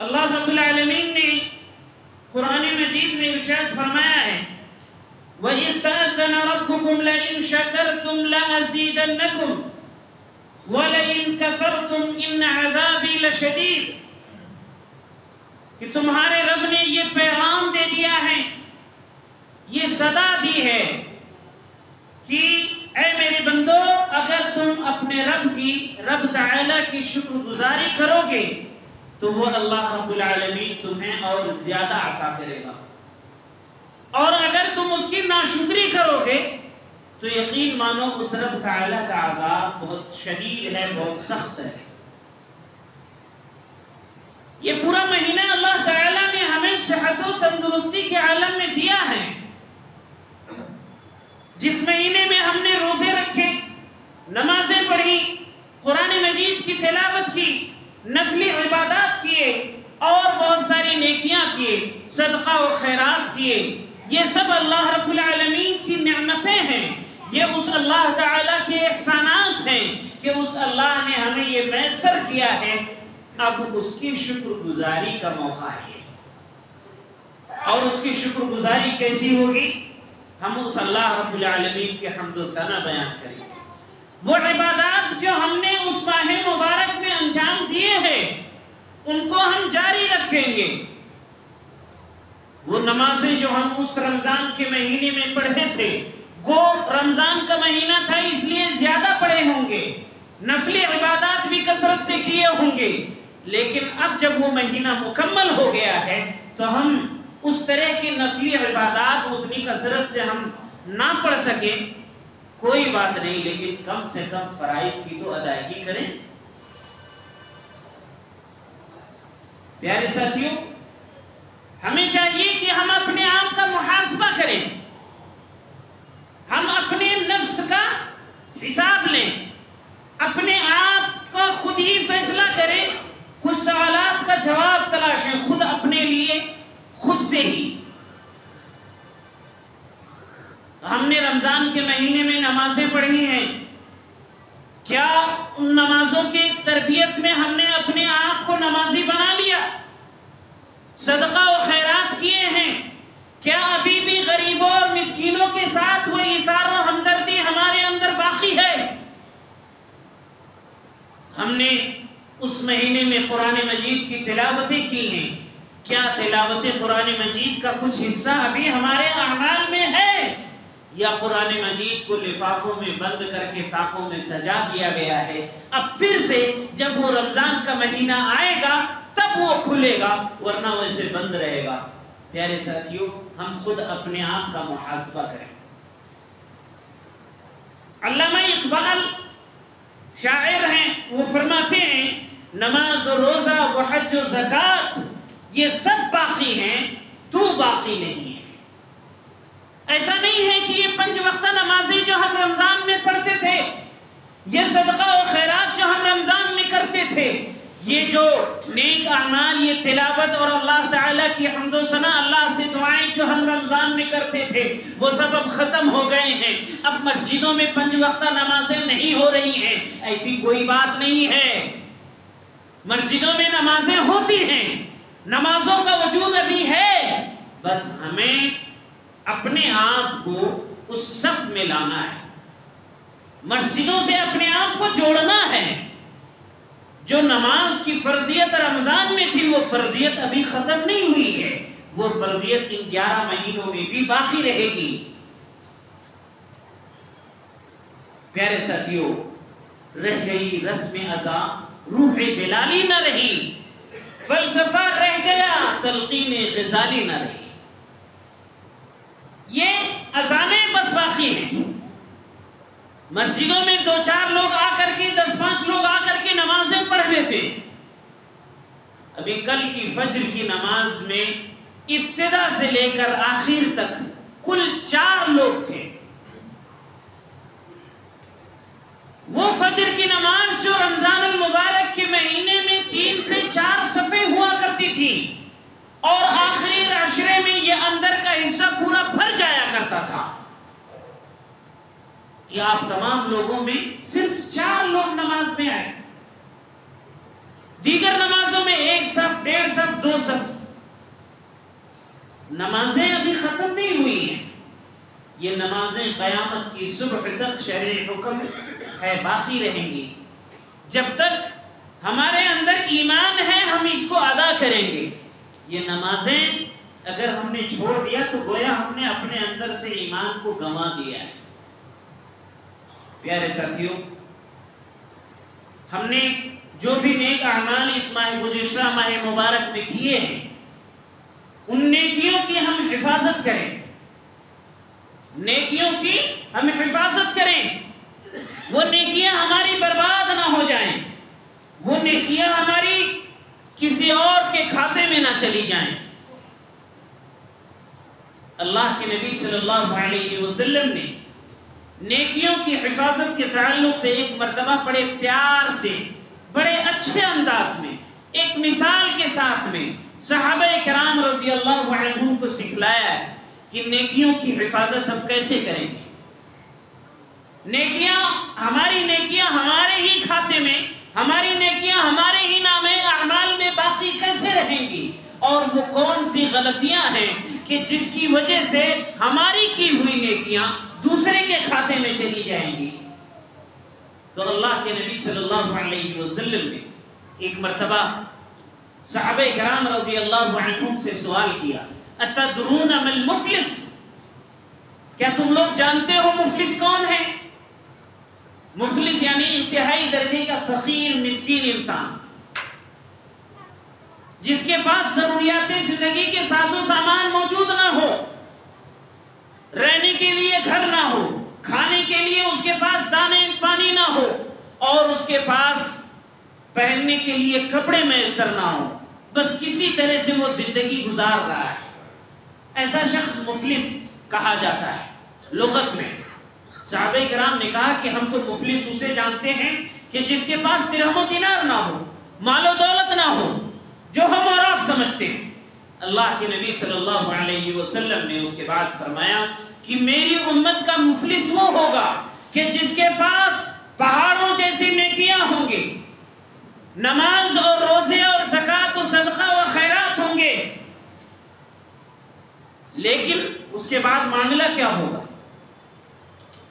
اللہ رب العالمین نے قرآن مجید میں ارشاد فرمایا ہے وَإِذْ تَأَذَّنَ رَبُّكُمْ لَئِن شَكَرْتُمْ لَأَزِيدَنَّكُمْ وَلَئِن كَفَرْتُمْ إِنَّ عَذَابِي لَشَدِيدٌ کہ تمہارے رب نے یہ پیغام دے دیا ہے، یہ صدا دی ہے کہ اے میرے بندو، اگر تم اپنے رب تعالیٰ کی شکر گزاری کرو گے تو وہ اللہ رب العالمین تمہیں اور زیادہ عطا کرے گا، اور اگر تم اس کی ناشکری کرو گے تو یقین مانو اس رب تعالیٰ کا عذاب بہت شدید ہے، بہت سخت ہے۔ یہ پورا مہینہ اللہ تعالیٰ نے ہمیں صحت و تندرستی کے عالم میں دیا ہے، جس مہینے میں ہم نے روزے رکھے، نمازیں پڑھی، قرآن مجید کی تلاوت کی، نفلی عبادات کیے اور بہت ساری نیکیاں کیے، صدقہ و خیرات کیے، یہ سب اللہ رب العالمین کی نعمتیں ہیں، یہ اس اللہ تعالیٰ کے احسانات ہیں کہ اس اللہ نے ہمیں یہ میسر کیا ہے۔ اب اس کی شکر گزاری کا موقع ہے، اور اس کی شکر گزاری کیسی ہوگی؟ ہم اس اللہ رب العالمین کے حمد و ثنا بیان کریں گے۔ وہ عبادات جو ہم نے اس ماہ مبارک میں انجام دیے ہیں ان کو ہم جاری رکھیں گے۔ وہ نمازیں جو ہم اس رمضان کے مہینے میں پڑھے تھے، وہ رمضان کا مہینہ تھا اس لیے زیادہ پڑھے ہوں گے، نفلی عبادات بھی کثرت سے کیے ہوں گے، لیکن اب جب وہ مہینہ مکمل ہو گیا ہے تو ہم اس طرح کی نفلی عبادات اتنی کثرت سے ہم نہ پڑھ سکیں، کوئی بات نہیں، لیکن کم سے کم فرائض کی تو ادائیگی کریں۔ پیارے ساتھیوں، ہمیں چاہیے کہ ہم اپنے آپ کا محاسبہ کریں، ہم اپنے نفس کا حساب لیں، اپنے آپ کا خود ہی فیصلہ کریں، کچھ سوالات کا جواب تلاشیں خود اپنے لیے، خود سے ہی۔ ہم نے رمضان کے مہینے میں نمازیں پڑھی ہیں، کیا ان نمازوں کی تربیت میں ہم نے اپنے آپ کو نمازی بنا لیا؟ صدقہ و خیرات کیے ہیں؟ کیا ابھی بھی غریبوں اور مسکینوں کے ساتھ وہ ایثار و ہمدردی ہمارے اندر باقی ہے؟ ہم نے اس مہینے میں قرآن مجید کی تلاوتیں کی ہیں، کیا تلاوت قرآن مجید کا کچھ حصہ ابھی ہمارے اعمال میں ہے، یا قرآن مجید کو لفافوں میں بند کر کے طاقوں میں سجا دیا گیا ہے؟ اب پھر سے جب وہ رمضان کا مہینہ آئے گا تب وہ کھلے گا، ورنہ ویسے بند رہے گا۔ پیارے ساتھیوں، ہم خود اپنے آپ کا محاسبہ کریں۔ علامہ اقبال شاعر ہیں، وہ فرماتے ہیں نماز و روزہ و حج و زکوٰۃ یہ سب باقی ہیں، تو باقی نہیں ہے۔ ایسا نہیں ہے کہ یہ 5 وقتہ نمازیں جو ہم رمضان میں پڑھتے تھے، یہ صدقہ و خیرات جو ہم رمضان میں کرتے تھے، یہ جو نیک اعمال، یہ تلاوت اور اللہ تعالیٰ کی حمد و ثنا، اللہ سے دعائیں جو ہم رمضان میں کرتے تھے، وہ سب اب ختم ہو گئے ہیں۔ اب مسجدوں میں 5 وقتہ نمازیں نہیں ہو رہی ہیں، ایسی کوئی بات نہیں ہے۔ مسجدوں میں نمازیں ہوتی ہیں، نمازوں کا وجود ابھی ہے، بس ہمیں اپنے آپ کو اس صف میں لانا ہے، مسجدوں سے اپنے آپ کو جوڑنا ہے۔ جو نماز کی فرضیت رمضان میں تھی وہ فرضیت ابھی ختم نہیں ہوئی ہے، وہ فرضیت ان 11 مہینوں میں بھی باقی رہے گی۔ پیارے ساتھیوں، رہ گئی رسم ادا، روح بلالی نہ رہی، فلسفہ رہ گیا، تلقین غزالی نہ رہی۔ یہ اذانیں بس باقی ہیں، مسجدوں میں 2-4 لوگ آ کر کے 10-5 لوگ آ کر کے نمازیں پڑھ لیتے۔ ابھی کل کی فجر کی نماز میں ابتدا سے لے کر آخر تک کل 4 لوگ تھے۔ وہ فجر کی نماز جو رمضان المبارک کے مہینے میں 3 سے 4 صفیں ہوا کرتی تھی، اور آخری عشرے میں یہ اندر کا حصہ پورا بھر جایا کرتا تھا، یہ آپ تمام لوگوں میں صرف 4 لوگ نماز میں آئے۔ دیگر نمازوں میں 1 صف، 1.5 صف، نمازیں ابھی ختم نہیں ہوئی ہیں، یہ نمازیں قیامت کی صبح تک شرعی حکم ہے، باقی رہیں گی۔ جب تک ہمارے اندر ایمان ہے ہم اس کو ادا کریں گے۔ یہ نمازیں اگر ہم نے چھوڑ دیا تو گویا ہم نے اپنے اندر سے ایمان کو گنوا دیا ہے۔ پیارے ساتھیوں، ہم نے جو بھی نیک اعمال اس ماہ گزشتہ ماہ مبارک میں کیے ہیں، ان نیکیوں کی ہم حفاظت کریں، نیکیوں کی ہم حفاظت کریں۔ وہ نیکیاں ہماری برباد نہ ہو جائیں، وہ نیکیاں ہماری کسی اور کے کھاتے میں نہ چلی جائیں۔ اللہ کے نبی صلی اللہ علیہ وسلم نے نیکیوں کی حفاظت کے تعلق سے ایک مرتبہ بڑے پیار سے، بڑے اچھے انداز میں، ایک مثال کے ساتھ میں صحابہ کرام رضی اللہ عنہم کو سکھلایا ہے کہ نیکیوں کی حفاظت ہم کیسے کریں گے۔ ہماری نیکیاں ہمارے ہی کھاتے میں، ہماری نیکیاں ہمارے ہی نام اعمال میں باقی کیسے رہیں گی، اور وہ کون سی غلطیاں ہیں کہ جس کی وجہ سے ہماری کی ہوئی نیکیاں دوسرے کے کھاتے میں چلی جائیں گی۔ تو اللہ کے نبی صلی اللہ علیہ وسلم نے ایک مرتبہ صحابہ کرام رضی اللہ عنہم سے سوال کیا، اتدرون ما المفلس، کیا تم لوگ جانتے ہو مفلس کون ہے؟ مفلس یعنی انتہائی درجے کا فقیر مسکین انسان، جس کے پاس ضروریات زندگی کے ساز و سامان موجود نہ ہو، رہنے کے لیے گھر نہ ہو، کھانے کے لیے اس کے پاس دانے پانی نہ ہو، اور اس کے پاس پہننے کے لیے کپڑے میسر نہ ہو، بس کسی طرح سے وہ زندگی گزار رہا ہے، ایسا شخص مفلس کہا جاتا ہے لغت میں۔ صحابہ کرام نے کہا کہ ہم تو مفلس اسے جانتے ہیں کہ جس کے پاس درہم و دینار نہ ہو، مال و دولت نہ ہو، جو ہم اور آپ سمجھتے ہیں۔ اللہ کے نبی صلی اللہ علیہ وسلم نے اس کے بعد فرمایا کہ میری امت کا مفلس وہ ہوگا کہ جس کے پاس پہاڑوں جیسی نیکیاں ہوں گے، نماز اور روزے اور زکوٰۃ و صدقہ و خیرات ہوں گے، لیکن اس کے بعد معاملہ کیا ہوگا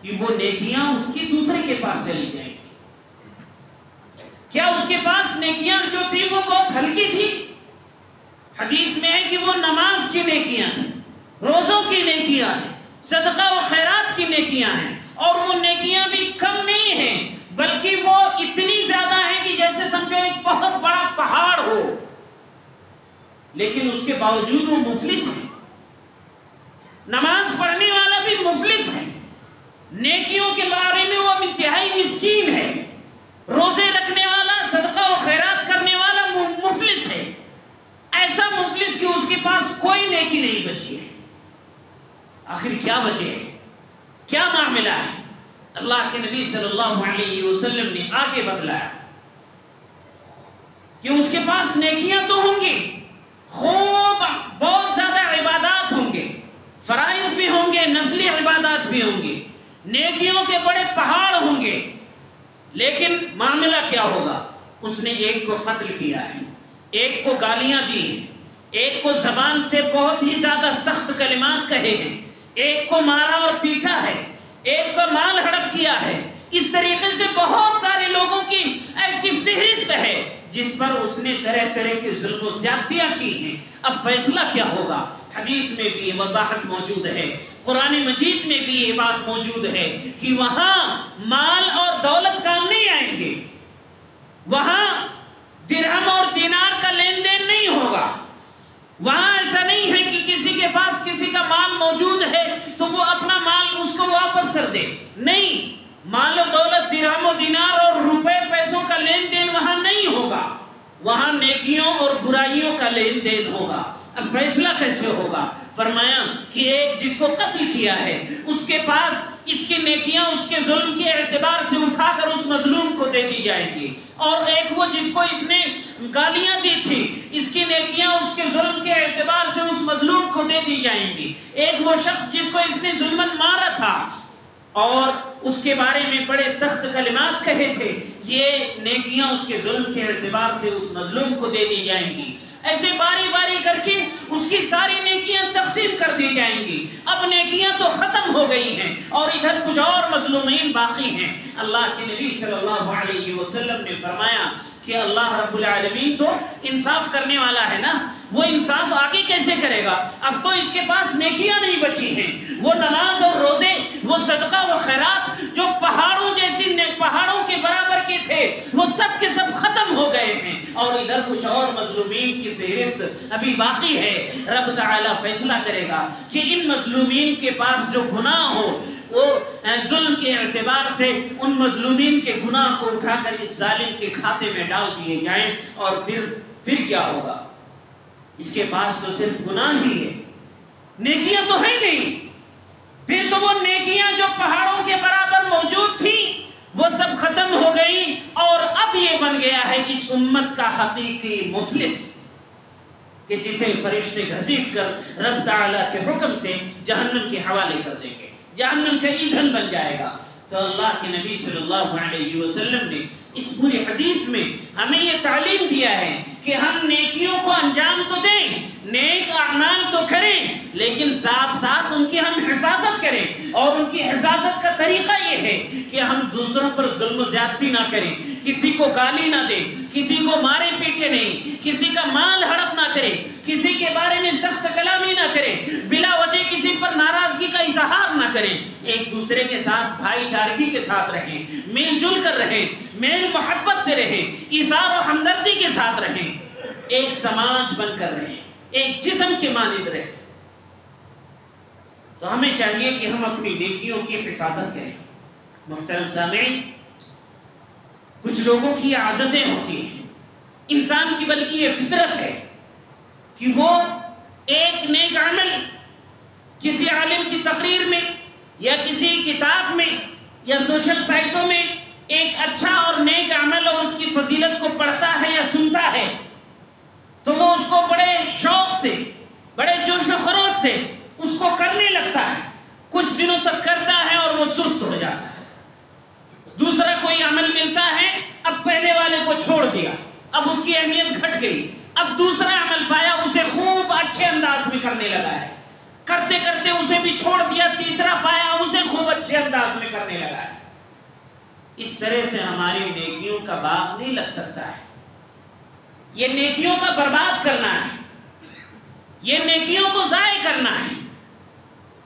کہ وہ نیکیاں اس کی دوسرے کے پاس چلی جائیں گی۔ کیا اس کے پاس نیکیاں جو تھی وہ بہت ہلکی تھی؟ حدیث میں ہے کہ وہ نماز کی نیکیاں ہیں، روزوں کی نیکیاں ہیں، صدقہ و خیرات کی نیکیاں ہیں، اور وہ نیکیاں بھی کم نہیں ہیں بلکہ وہ اتنی زیادہ ہیں کہ جیسے سمجھو ایک بہت بڑا پہاڑ ہو، لیکن اس کے باوجود وہ مفلس ہے۔ نماز پڑھنے والا بھی مفلس ہے، نیکیوں کے بارے میں وہ انتہائی مسکین ہے، روزے رکھنے والا، صدقہ و خیرات کرنے والا مفلس ہے، ایسا مفلس کہ اس کے پاس کوئی نیکی نہیں بچی ہے۔ آخر کیا وجہ ہے، کیا معاملہ ہے؟ اللہ کے نبی صلی اللہ علیہ وسلم نے آگے بتلایا کہ اس کے پاس نیکیاں تو ہوں گی، خوب بہت زیادہ عبادات ہوں گے، فرائض بھی ہوں گے، نفلی عبادات بھی ہوں گے، نیکیوں کے بڑے پہاڑ ہوں گے، لیکن معاملہ کیا ہوگا؟ اس نے ایک کو قتل کیا ہے، ایک کو گالیاں دی ہیں، ایک کو زبان سے بہت ہی زیادہ سخت کلمات کہے ہیں، ایک کو مارا اور پیٹا ہے، ایک کو مال ہڑپ کیا ہے۔ اس طریقے سے بہت سارے لوگوں کی ایسی فہرست ہے جس پر اس نے طرح طرح کے ظلم و زیادتیاں کی ہیں۔ اب فیصلہ کیا ہوگا؟ حدیث میں بھی یہ وضاحت موجود ہے، قرآن مجید میں بھی یہ بات موجود ہے کہ وہاں مال اور دولت کام نہیں آئیں گے، وہاں درہم اور دینار کا لین دین نہیں ہوگا، وہاں ایسا نہیں ہے کہ کسی کے پاس کسی کا مال موجود ہے تو وہ اپنا مال اس کو واپس کر دے، نہیں، مال و دولت، درہم و دینار اور روپے پیسوں کا لین دین وہاں نہیں ہوگا، وہاں نیکیوں اور برائیوں کا لین دین ہوگا۔ اب فیصلہ کیسے ہوگا؟ فرمایا کہ ایک جس کو قتل کیا ہے اس کے پاس اس کی نیکیاں اس کے ظلم کے اعتبار سے اٹھا کر اس مظلوم کو دے دی جائیں گی، اور ایک وہ جس کو اس نے گالیاں دی تھی اس کی نیکیاں اس کے ظلم کے اعتبار سے اس مظلوم کو دے دی جائیں گی، ایک وہ شخص جس کو اس نے ظلمن مارا تھا اور اس کے بارے میں بڑے سخت کلمات کہے تھے، یہ نیکیاں اس کے ظلم کے اعتبار سے اس مظلوم کو دے دی جائیں گی. ایسے باری باری کر کے اس کی ساری نیکیاں تقسیم کر دی جائیں گی. اب نیکیاں تو ختم ہو گئی ہیں اور ادھر کچھ اور مظلومین باقی ہیں. اللہ کے نبی صلی اللہ علیہ وسلم نے فرمایا کہ اللہ رب العالمین تو انصاف کرنے والا ہے نا, وہ انصاف آگے کیسے کرے گا؟ اب تو اس کے پاس نیکیاں نہیں بچی ہیں. وہ نماز اور روزے, وہ صدقہ و خیرات جو پہاڑوں کے برابر کے تھے, وہ سب کے سب ختم ہو گئے ہیں. اور ادھر کچھ اور مظلومین کی فہرست ابھی باقی ہے. رب تعالیٰ فیصلہ کرے گا کہ ان مظلومین کے پاس جو گناہ ہو وہ ظلم کے اعتبار سے ان مظلومین کے گناہ کو اٹھا کر اس ظالم کے کھاتے میں ڈال دیے جائیں. اور پھر کیا ہوگا؟ اس کے پاس تو صرف گناہ ہی ہے, نیکیاں تو ہے نہیں. پھر تو وہ نیکیاں جو پہاڑوں کے برابر موجود تھی وہ سب ختم ہو گئی, اور اب یہ بن گیا ہے اس امت کا حقیقی مفلس کہ جسے فرشتے گھسیٹ کر رب تعالیٰ کے حکم سے جہنم کے حوالے کر دیں گے, جہنم کا ایندھن بن جائے گا. تو اللہ کے نبی صلی اللہ علیہ وسلم نے اس پوری حدیث میں ہمیں یہ تعلیم دیا ہے کہ ہم نیکیوں کو انجام تو دیں, نیک اعمال تو کریں, لیکن ساتھ ساتھ ان کی ہم حفاظت کریں. اور ان کی حفاظت کا طریقہ یہ ہے کہ ہم دوسروں پر ظلم و زیادتی نہ کریں, کسی کو گالی نہ دیں, کسی کو مارے پیٹے نہیں, کسی کا مال ہڑپ نہ کریں, کسی کے بارے میں سخت کلامی نہ کریں, بلا وجہ کسی پر ناراضگی کا اظہار نہ کریں. ایک دوسرے کے ساتھ بھائی چارگی کے ساتھ رہیں, مل جل کر رہیں, میل محبت سے رہیں, ایثار و ہمدردی کے ساتھ رہیں, ایک سماج بن کر رہیں, ایک جسم کے مانند رہیں. تو ہمیں چاہیے کہ ہم اپنی نیکیوں کی حفاظت کریں. محترم سامعین, کچھ لوگوں کی عادتیں ہوتی ہیں, انسان کی بلکہ یہ فطرت ہے کہ وہ ایک نیک عمل کسی عالم کی تقریر میں یا کسی کتاب میں یا سوشل سائٹوں میں ایک اچھا اور نیک عمل اور اس کی فضیلت کو پڑھتا ہے یا سنتا ہے تو وہ اس کو بڑے شوق سے, بڑے جوش و خروش سے اس کو کرنے لگتا ہے. کچھ دنوں تک کرتا ہے اور وہ سست ہو جاتا ہے. دوسرا کوئی عمل ملتا ہے, اب پہلے والے کو چھوڑ دیا, اب اس کی اہمیت گھٹ گئی, اب دوسرا عمل پایا, اسے خوب اچھے انداز میں کرنے لگا ہے, کرتے کرتے اسے بھی چھوڑ دیا, تیسرا پایا, اسے خوب اچھے انداز میں کرنے لگا ہے. اس طرح سے ہماری نیکیوں کا باغ نہیں لگ سکتا ہے. یہ نیکیوں کا برباد کرنا ہے, یہ نیکیوں کو ضائع کرنا ہے.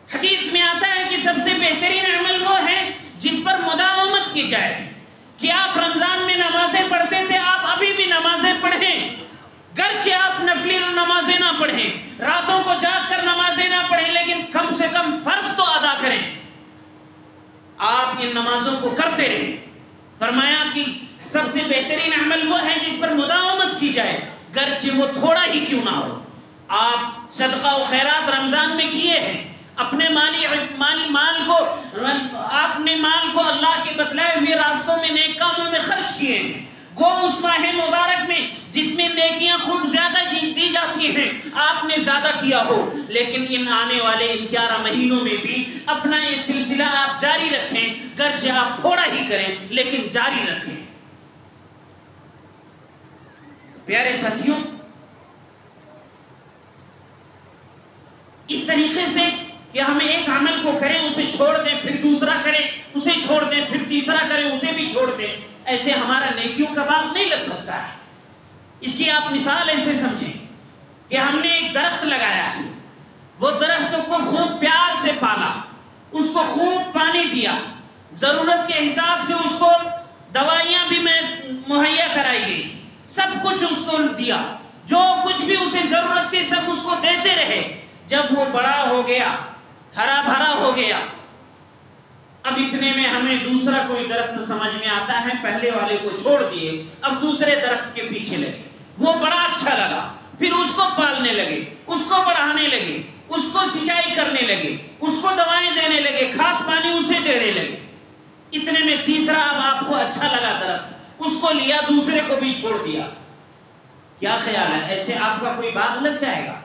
حدیث میں آتا ہے کہ سب سے بہترین عمل وہ ہے جس پر مداومت کی جائے. کہ آپ رمضان میں نمازیں پڑھتے تھے, آپ ابھی بھی نمازیں پڑھیں, گرچہ آپ نفلی نمازیں نہ پڑھیں, راتوں کو جاگ کر نمازیں نہ پڑھیں, لیکن کم سے کم فرض تو ادا کریں. آپ ان نمازوں کو کرتے رہیں. فرمایا کہ سب سے بہترین عمل وہ ہے جس پر مداومت کی جائے, گرچہ وہ تھوڑا ہی کیوں نہ ہو. آپ صدقہ و خیرات رمضان میں کیے ہیں, اپنے مال کو اللہ کے بتلائے ہوئے راستوں میں نیک کاموں میں خرچ کیے ہیں. گو اس ماہ مبارک میں جس میں نیکیاں خوب زیادہ دی جاتی ہیں آپ نے زیادہ کیا ہو, لیکن ان آنے والے 11 مہینوں میں بھی اپنا یہ سلسلہ آپ جاری رکھیں, گرچہ آپ تھوڑا ہی کریں لیکن جاری رکھیں. پیارے ساتھیوں, اس طریقے سے کہ ہم ایک عمل کو کریں, اسے چھوڑ دیں, پھر دوسرا کریں, اسے چھوڑ دیں, پھر تیسرا کریں, اسے بھی چھوڑ دیں, ایسے ہمارا نیکیوں کا باغ نہیں لگ سکتا ہے. اس کی آپ مثال ایسے سمجھیں کہ ہم نے ایک درخت لگایا ہے, وہ درخت کو خوب پیار سے پالا, اس کو خوب پانی دیا, ضرورت کے حساب سے اس کو دوائیاں بھی مہیا کرائی گئی, سب کچھ اس کو دیا, جو کچھ بھی اسے ضرورت تھی سب اس کو دیتے رہے. جب وہ بڑا ہو گیا, ہرا بھرا ہو گیا, اب اتنے میں ہمیں دوسرا کوئی درخت سمجھ میں آتا ہے, پہلے والے کو چھوڑ دیے, اب دوسرے درخت کے پیچھے لگے. وہ بڑا اچھا لگا, پھر اس کو پالنے لگے, اس کو بڑھانے لگے, اس کو سینچائی کرنے لگے, اس کو دوائیں دینے لگے, کھاد پانی اسے دینے لگے. اتنے میں تیسرا اب آپ کو اچھا لگا درخت, اس کو لیا, دوسرے کو بھی چھوڑ دیا. کیا خیال ہے, ایسے آپ کا کوئی باغ لگ جائے گا؟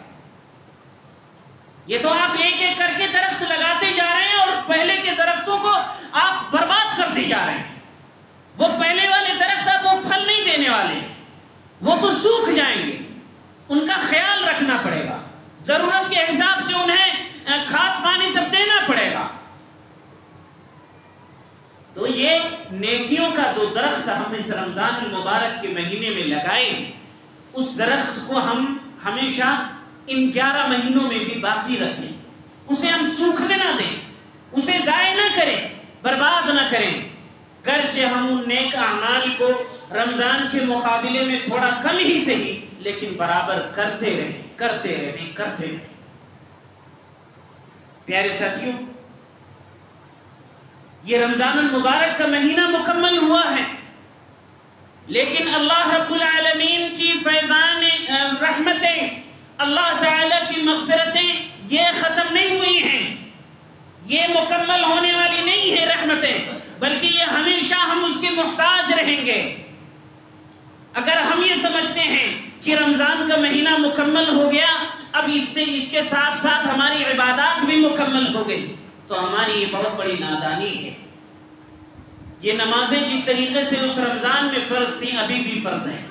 یہ تو آپ ایک ایک کر کے درخت لگاتے جا رہے ہیں اور پہلے کے درختوں کو آپ برباد کرتے جا رہے ہیں. وہ پہلے والے درخت اب وہ پھل نہیں دینے والے، وہ تو سوکھ جائیں گے، ان کا خیال رکھنا پڑے گا، ضرورت کے حساب سے انہیں کھاد پانی سب دینا پڑے گا۔ تو یہ نیکیوں کا جو درخت ہم اس رمضان المبارک کے مہینے میں لگائے، اس درخت کو ہم ہمیشہ ان 11 مہینوں میں بھی باقی رکھیں، اسے ہم سوکھنے نہ دیں، اسے ضائع نہ کریں، برباد نہ کریں، گرچہ ہم ان نیک اعمال کو رمضان کے مقابلے میں تھوڑا کم ہی صحیح لیکن برابر کرتے رہیں کرتے رہیں کرتے رہیں۔ پیارے ساتھیوں، یہ رمضان المبارک کا مہینہ مکمل ہوا ہے، لیکن اللہ رب العالمین کی فیضان رحمتیں، اللہ تعالیٰ کی مغفرتیں یہ ختم نہیں ہوئی ہیں، یہ مکمل ہونے والی نہیں ہے رحمتیں، بلکہ یہ ہمیشہ ہم اس کے محتاج رہیں گے۔ اگر ہم یہ سمجھتے ہیں کہ رمضان کا مہینہ مکمل ہو گیا، اب اس کے ساتھ ساتھ ہماری عبادات بھی مکمل ہو گئی، تو ہماری یہ بہت بڑی نادانی ہے۔ یہ نمازیں جس طریقے سے اس رمضان میں فرض تھیں ابھی بھی فرض ہیں،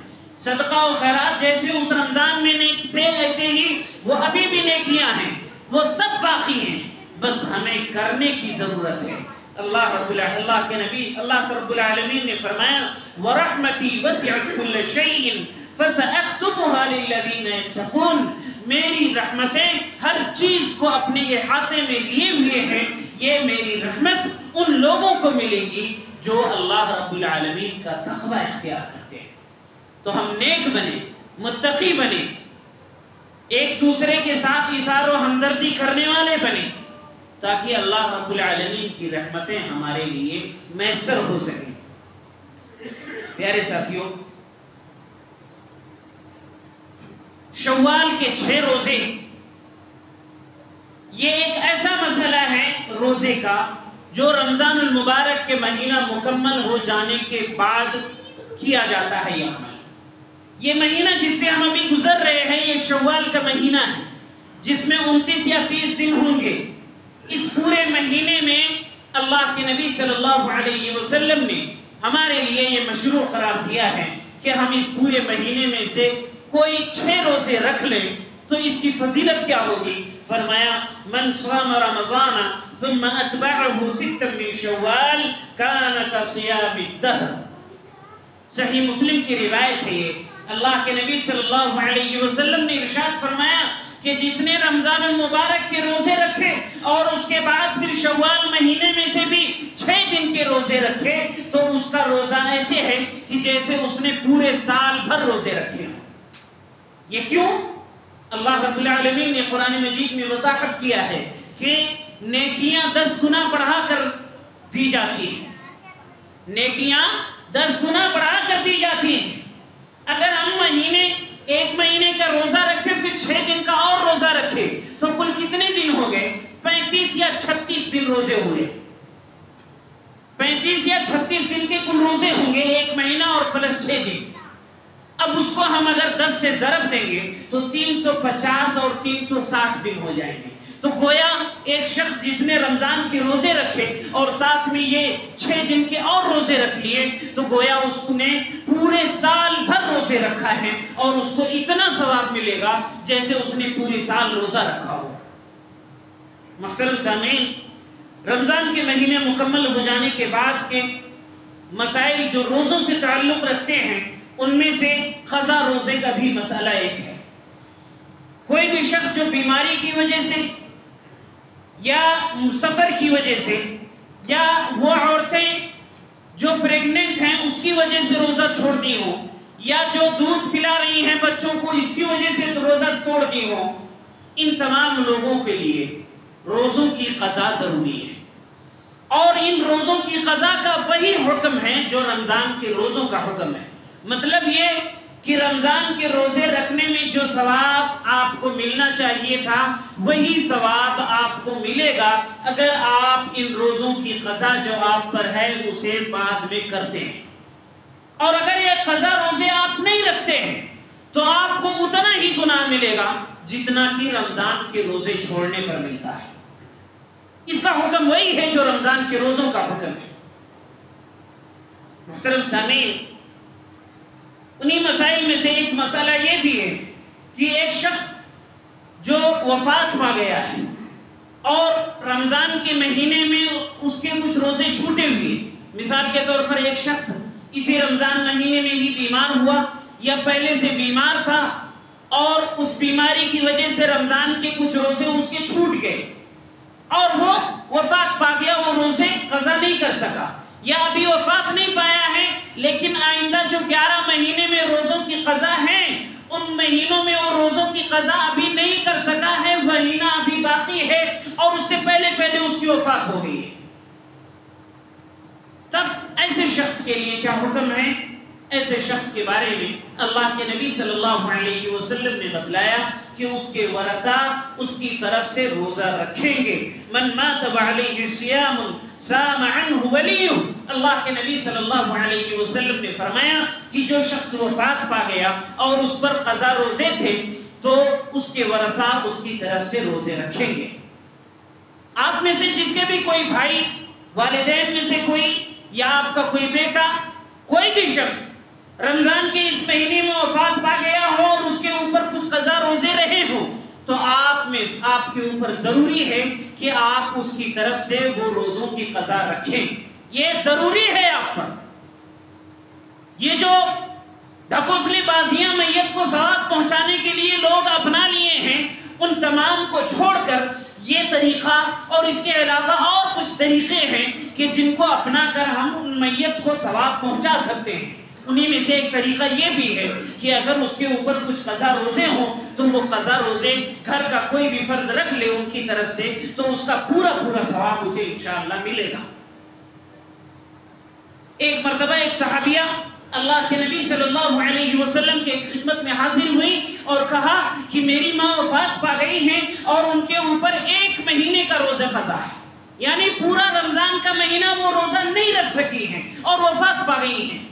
صدقہ و خیرات جیسے اس رمضان میں نیک تھے ایسے ہی وہ ابھی بھی نیکیاں ہیں، وہ سب باقی ہیں، بس ہمیں کرنے کی ضرورت ہے۔ اللہ کے نبی اللہ رب العالمین نے فرمایا وَرَحْمَتِي وَسِعَتْ كُلَّ شَيْءٍ فَسَأَكْتُبُهَا لِلَّذِينَ يَتَّقُونَ، میری رحمتیں ہر چیز کو اپنے احاطے میں لیے ہوئے ہیں، یہ میری رحمت ان لوگوں کو ملے گی جو اللہ رب العالمین کا تقوی اختیار کرتے ہیں۔ تو ہم نیک بنے، متقی بنے، ایک دوسرے کے ساتھ ایثار و ہمدردی کرنے والے بنے، تاکہ اللہ رب العالمین کی رحمتیں ہمارے لیے میسر ہو سکیں۔ پیارے ساتھیوں، شوال کے 6 روزے یہ ایک ایسا مسئلہ ہے روزے کا جو رمضان المبارک کے مہینہ مکمل ہو جانے کے بعد کیا جاتا ہے۔ یہ عمل، یہ مہینہ جس سے ہم ابھی گزر رہے ہیں، یہ شوال کا مہینہ ہے جس میں 29 یا 30 دن ہوں گے۔ اس پورے مہینے میں اللہ کے نبی صلی اللہ علیہ وسلم نے ہمارے لیے یہ مشروع قرار دیا ہے کہ ہم اس پورے مہینے میں سے کوئی 6 روزے رکھ لیں تو اس کی فضیلت کیا ہوگی؟ فرمایا من صام رمضان ثم اتبعه 6 من شوال كان كصيام الدهر۔ صحیح مسلم کی روایت ہے یہ، اللہ کے نبی صلی اللہ علیہ وسلم نے ارشاد فرمایا کہ جس نے رمضان المبارک کے روزے رکھے اور اس کے بعد پھر شوال مہینے میں سے بھی 6 دن کے روزے رکھے تو اس کا روزہ ایسے ہے کہ جیسے اس نے پورے سال بھر روزے رکھے ہیں۔ یہ کیوں؟ اللہ رب العالمین نے قرآن مجید میں وضاحت کیا ہے کہ نیکیاں 10 گنا بڑھا کر دی جاتی ہیں، نیکیاں 10 گنا بڑھا کر دی جاتی ہیں۔ اگر ہم ایک مہینے کا روزہ رکھے پھر 6 دن کا اور روزہ رکھے تو کل کتنے دن ہو گئے؟ 35 یا 36 دن روزے ہوئے، 35 یا 36 دن کے کل روزے ہوں گے، ایک مہینہ اور پلس 6 دن۔ اب اس کو ہم اگر 10 سے ضرب دیں گے تو 350 اور 360 دن ہو جائیں گے۔ تو گویا ایک شخص جس نے رمضان کے روزے رکھے اور ساتھ میں یہ 6 دن کے اور روزے رکھ لیے تو گویا اس نے پورے سال بھر روزے رکھا ہے اور اس کو اتنا ثواب ملے گا جیسے اس نے پورے سال روزہ رکھا ہو۔ محترم سامعین، رمضان کے مہینے مکمل ہو جانے کے بعد کے مسائل جو روزوں سے تعلق رکھتے ہیں ان میں سے قضا روزے کا بھی مسئلہ ایک ہے۔ کوئی بھی شخص جو بیماری کی وجہ سے یا سفر کی وجہ سے یا وہ عورتیں جو پریگننٹ ہیں اس کی وجہ سے روزہ چھوڑ دی ہوں یا جو دودھ پلا رہی ہیں بچوں کو اس کی وجہ سے روزہ توڑ دی ہوں، ان تمام لوگوں کے لیے روزوں کی قضا ضروری ہے، اور ان روزوں کی قضا کا وہی حکم ہے جو رمضان کے روزوں کا حکم ہے۔ مطلب یہ کہ رمضان کے روزے رکھنے میں جو ثواب آپ کو ملنا چاہیے تھا وہی ثواب آپ کو ملے گا اگر آپ ان روزوں کی قضا جو آپ پر ہے اسے بعد میں کرتے ہیں، اور اگر یہ قضا روزے آپ نہیں رکھتے ہیں تو آپ کو اتنا ہی گناہ ملے گا جتنا کہ رمضان کے روزے چھوڑنے پر ملتا ہے۔ اس کا حکم وہی ہے جو رمضان کے روزوں کا حکم ہے۔ محترم سامعین، انہی مسائل میں سے ایک مسئلہ یہ بھی ہے کہ ایک شخص جو وفات پا گیا ہے اور رمضان کے مہینے میں اس کے کچھ روزے چھوٹے ہوئے، مثال کے طور پر ایک شخص اسی رمضان مہینے میں ہی بیمار ہوا یا پہلے سے بیمار تھا اور اس بیماری کی وجہ سے رمضان کے کچھ روزے اس کے چھوٹ گئے اور وہ وفات پا گیا، وہ روزے قضا نہیں کر سکا، یا ابھی وفات نہیں پایا ہے لیکن آئندہ جو 11 مہینے میں روزوں کی قضا ہیں ان مہینوں میں وہ روزوں کی قضا ابھی نہیں کر سکا ہے، مہینہ ابھی باقی ہے اور اس سے پہلے اس کی وفات ہو گئی ہے، تب ایسے شخص کے لیے کیا حکم ہے؟ ایسے شخص کے بارے میں اللہ کے نبی صلی اللہ علیہ وسلم نے بتلایا کہ اس کے ورثہ اس کی طرف سے روزہ رکھیں گے۔ من مات وعلیہ صیام صام عنہ ولیہ، اللہ کے نبی صلی اللہ علیہ وسلم نے فرمایا کہ جو شخص وفات پا گیا اور اس پر قضا روزے تھے تو اس کے ورثہ اس کی طرف سے روزے رکھیں گے۔ آپ میں سے جس کے بھی کوئی بھائی، والدین میں سے کوئی، یا آپ کا کوئی بیٹا، کوئی بھی شخص رمضان کے اس مہینے میں وفات پا گیا ہو اور اس کے اوپر کچھ قضا روزے رہے ہوں تو آپ کے اوپر ضروری ہے کہ آپ اس کی طرف سے وہ روزوں کی قضا رکھیں، یہ ضروری ہے آپ پر۔ یہ جو ڈھکوسلی بازیاں میت کو ثواب پہنچانے کے لیے لوگ اپنا لیے ہیں، ان تمام کو چھوڑ کر یہ طریقہ اور اس کے علاوہ اور کچھ طریقے ہیں کہ جن کو اپنا کر ہم ان میت کو ثواب پہنچا سکتے ہیں۔ انہی میں سے ایک طریقہ یہ بھی ہے کہ اگر اس کے اوپر کچھ قضا روزے ہوں تو وہ قضا روزے گھر کا کوئی بھی فرد رکھ لے ان کی طرف سے، تو اس کا پورا ثواب اسے انشاءاللہ ملے گا۔ ایک مرتبہ ایک صحابیہ اللہ کے نبی صلی اللہ علیہ وسلم کے خدمت میں حاضر ہوئی اور کہا کہ میری ماں وفات پا گئی ہیں اور ان کے اوپر 1 مہینے کا روزہ قضا ہے، یعنی پورا رمضان کا مہینہ وہ روزہ نہیں رکھ سکی ہیں اور وفات پا گئی ہیں،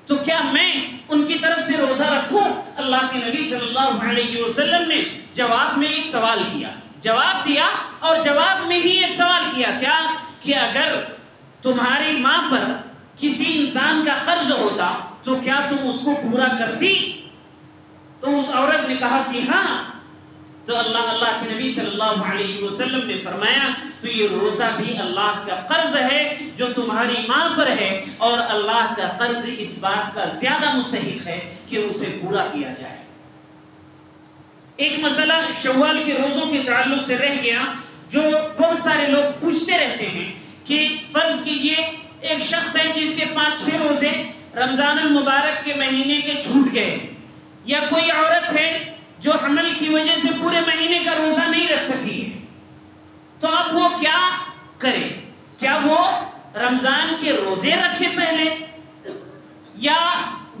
تو کیا میں ان کی طرف سے روزہ رکھوں؟ اللہ کے نبی صلی اللہ علیہ وسلم نے جواب میں ایک سوال کیا، جواب دیا اور جواب میں ہی ایک سوال کیا، کیا کہ اگر تمہاری ماں پر کسی انسان کا قرض ہوتا تو کیا تم اس کو پورا کرتی؟ تو اس عورت نے کہا کہ ہاں، تو اللہ کے نبی صلی اللہ علیہ وسلم نے فرمایا تو یہ روزہ بھی اللہ کا قرض ہے جو تمہاری ماں پر ہے، اور اللہ کا قرض اس بات کا زیادہ مستحق ہے کہ اسے پورا کیا جائے۔ ایک مسئلہ شوال کے روزوں کے تعلق سے رہ گیا جو بہت سارے لوگ پوچھتے رہتے ہیں کہ فرض کیجئے ایک شخص ہے جس کے 5-6 روزے رمضان المبارک کے مہینے کے چھوٹ گئے، یا کوئی عورت ہے جو حمل کی وجہ سے پورے مہینے کا روزہ نہیں رکھ سکی ہے، تو اب وہ کیا کرے؟ کیا وہ رمضان کے روزے رکھے پہلے، یا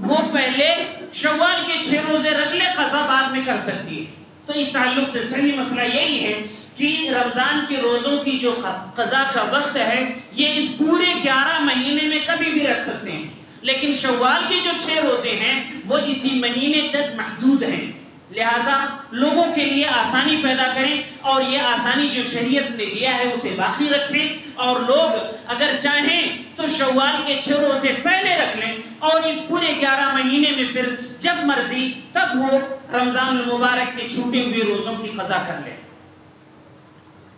وہ پہلے شوال کے 6 روزے رکھ لے، قضا بعد میں کر سکتی ہے؟ تو اس تعلق سے صحیح مسئلہ یہی ہے کہ رمضان کے روزوں کی جو قضا کا وقت ہے یہ اس پورے 11 مہینے میں کبھی بھی رکھ سکتے ہیں، لیکن شوال کے جو 6 روزے ہیں وہ اسی مہینے تک محدود ہیں، لہٰذا لوگوں کے لیے آسانی پیدا کریں اور یہ آسانی جو شریعت نے دیا ہے اسے باقی رکھیں، اور لوگ اگر چاہیں تو شوال کے 6 روزے پہلے رکھ لیں اور اس پورے 11 مہینے میں پھر جب مرضی تب وہ رمضان المبارک کے چھوٹے ہوئے روزوں کی قضا کر لیں،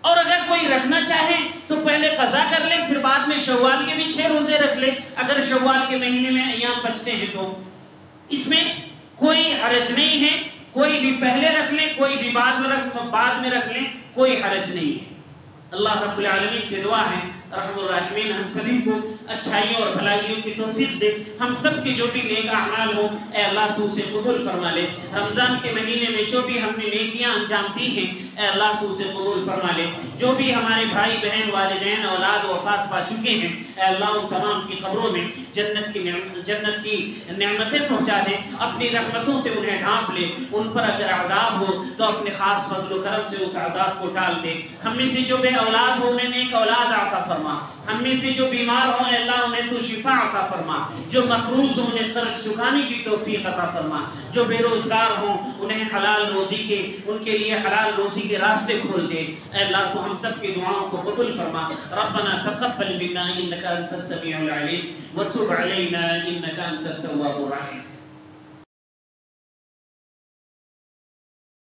اور اگر کوئی رکھنا چاہے تو پہلے قضا کر لیں پھر بعد میں شوال کے بھی 6 روزے رکھ لیں، اگر شوال کے مہینے میں ایام بچتے ہیں تو اس میں کوئی حرج نہیں ہے، کوئی بھی پہلے رکھ لیں کوئی بھی بعد میں رکھ لیں، کوئی حرج نہیں ہے۔ اللہ رب العالمین سے دعا ہے رحم الرحمین ہم سبھی کو اچھائیوں اور بھلائیوں کی توفیق دے، ہم سب کے جو بھی نیک اعمال ہوں اے اللہ تو اسے قبول فرما لے، رمضان کے مہینے میں جو بھی ہم نے نیکیاں انجام دی ہیں اے اللہ تو اسے قبول فرما لے، جو بھی ہمارے بھائی بہن والدین اولاد وفات پا چکے ہیں اے اللہ ان تمام کی قبروں میں جنت کی نعمتیں پہنچا دے، اپنی رحمتوں سے انہیں ڈھانپ لے، ان پر اگر عذاب ہو تو اپنے خاص فضل و کرم سے اس عذاب کو ٹال دے، ہم میں سے جو بے اولاد ہو انہیں نیک اولاد عطا فرما، ہم میں سے جو بیمار ہوں اے اللہ انہیں تو شفا عطا فرما، جو مقروض ہوں انہیں قرض چکانے کی توفیق عطا فرما، جو بے روزگار ہوں انہیں حلال روزی کے ان کے لیے حلال روزی نیکی کے راستے کھول دے. اے اللہ تو ہم سب کی دعاؤں کو قبول فرما. ربنا تقبل منا انك انت السميع العليم وتب علينا انك انت التواب الرحيم.